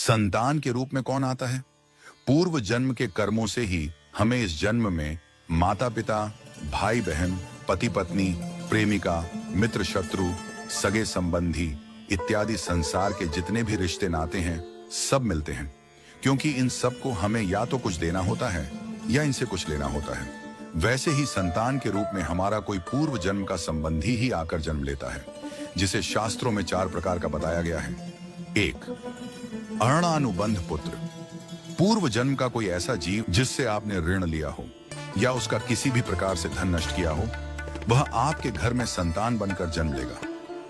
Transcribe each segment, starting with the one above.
संतान के रूप में कौन आता है? पूर्व जन्म के कर्मों से ही हमें इस जन्म में माता पिता, भाई बहन, पति पत्नी, प्रेमिका, मित्र शत्रु, सगे संबंधी इत्यादि संसार के जितने भी रिश्ते नाते हैं सब मिलते हैं, क्योंकि इन सब को हमें या तो कुछ देना होता है या इनसे कुछ लेना होता है। वैसे ही संतान के रूप में हमारा कोई पूर्व जन्म का संबंधी ही आकर जन्म लेता है, जिसे शास्त्रों में 4 प्रकार का बताया गया है। 1. अणानुबंध पुत्र। पूर्व जन्म का कोई ऐसा जीव जिससे आपने ऋण लिया हो या उसका किसी भी प्रकार से धन नष्ट किया हो, वह आपके घर में संतान बनकर जन्म लेगा।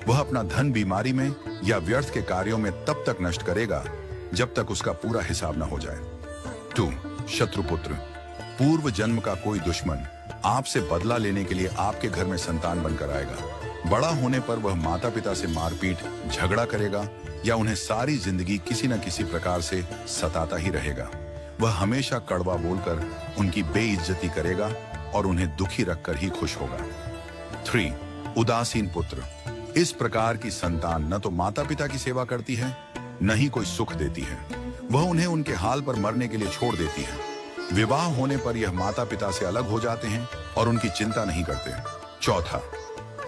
वह अपना धन बीमारी में या व्यर्थ के कार्यों में तब तक नष्ट करेगा जब तक उसका पूरा हिसाब न हो जाए। 2. शत्रुपुत्र। पूर्व जन्म का कोई दुश्मन आपसे बदला लेने के लिए आपके घर में संतान बनकर आएगा। बड़ा होने पर वह माता पिता से मारपीट, झगड़ा करेगा या उन्हें सारी जिंदगी किसी न किसी प्रकार से सताता ही रहेगा। वह हमेशा कड़वा बोलकर उनकी बेइज्जती करेगा और उन्हें दुखी रखकर ही खुश होगा। 3. उदासीन पुत्र। इस प्रकार की संतान न तो माता पिता की सेवा करती है, न ही कोई सुख देती है। वह उन्हें उनके हाल पर मरने के लिए छोड़ देती है। विवाह होने पर यह माता पिता से अलग हो जाते हैं और उनकी चिंता नहीं करते। 4.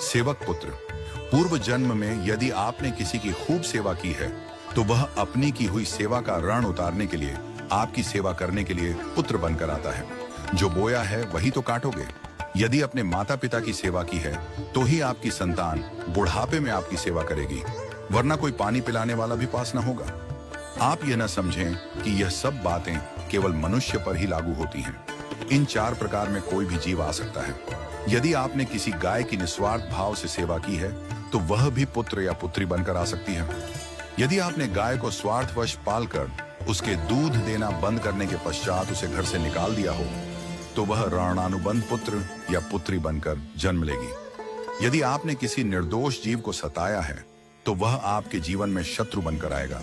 सेवक पुत्र। पूर्व जन्म में यदि आपने किसी की खूब सेवा की है तो वह अपनी की हुई सेवा का ऋण उतारने के लिए आपकी सेवा करने के लिए पुत्र बनकर आता है। जो बोया है वही तो काटोगे। यदि अपने माता पिता की सेवा की है तो ही आपकी संतान बुढ़ापे में आपकी सेवा करेगी, वरना कोई पानी पिलाने वाला भी पास न होगा। आप यह न समझें कि यह सब बातें केवल मनुष्य पर ही लागू होती हैं। इन 4 प्रकार में कोई भी जीव आ सकता है। यदि आपने किसी गाय की निस्वार्थ भाव से सेवा की है तो वह भी पुत्र या पुत्री बनकर आ सकती है। यदि आपने गाय को स्वार्थवश पालकर उसके दूध देना बंद करने के पश्चात उसे घर से निकाल दिया हो तो वह ऋणानुबंध पुत्र या पुत्री बनकर जन्म लेगी। यदि आपने किसी निर्दोष जीव को सताया है तो वह आपके जीवन में शत्रु बनकर आएगा।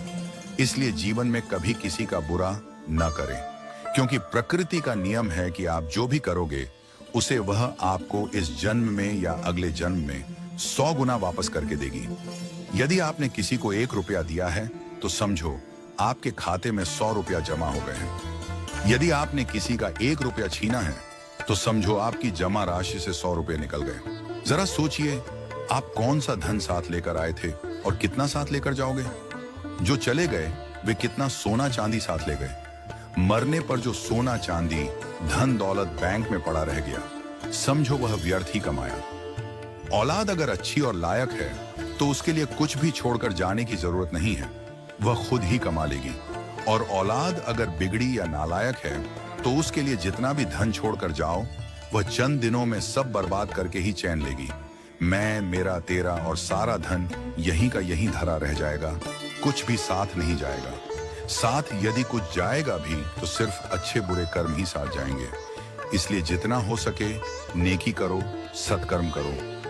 इसलिए जीवन में कभी किसी का बुरा न करें, क्योंकि प्रकृति का नियम है कि आप जो भी करोगे उसे वह आपको इस जन्म में या अगले जन्म में 100 गुना वापस करके देगी। यदि आपने किसी को 1 रुपया दिया है तो समझो आपके खाते में 100 रुपया जमा हो गए हैं। यदि आपने किसी का 1 रुपया छीना है तो समझो आपकी जमा राशि से 100 रुपये निकल गए। जरा सोचिए, आप कौन सा धन साथ लेकर आए थे और कितना साथ लेकर जाओगे। जो चले गए वे कितना सोना चांदी साथ ले गए। मरने पर जो सोना चांदी धन दौलत बैंक में पड़ा रह गया, समझो वह व्यर्थ ही कमाया। औलाद अगर अच्छी और लायक है तो उसके लिए कुछ भी छोड़कर जाने की जरूरत नहीं है, वह खुद ही कमा लेगी। और औलाद अगर बिगड़ी या नालायक है तो उसके लिए जितना भी धन छोड़कर जाओ वह चंद दिनों में सब बर्बाद करके ही चैन लेगी। मैं, मेरा, तेरा और सारा धन यहीं का यहीं धरा रह जाएगा, कुछ भी साथ नहीं जाएगा। साथ यदि कुछ जाएगा भी तो सिर्फ अच्छे बुरे कर्म ही साथ जाएंगे। इसलिए जितना हो सके नेकी करो, सत्कर्म करो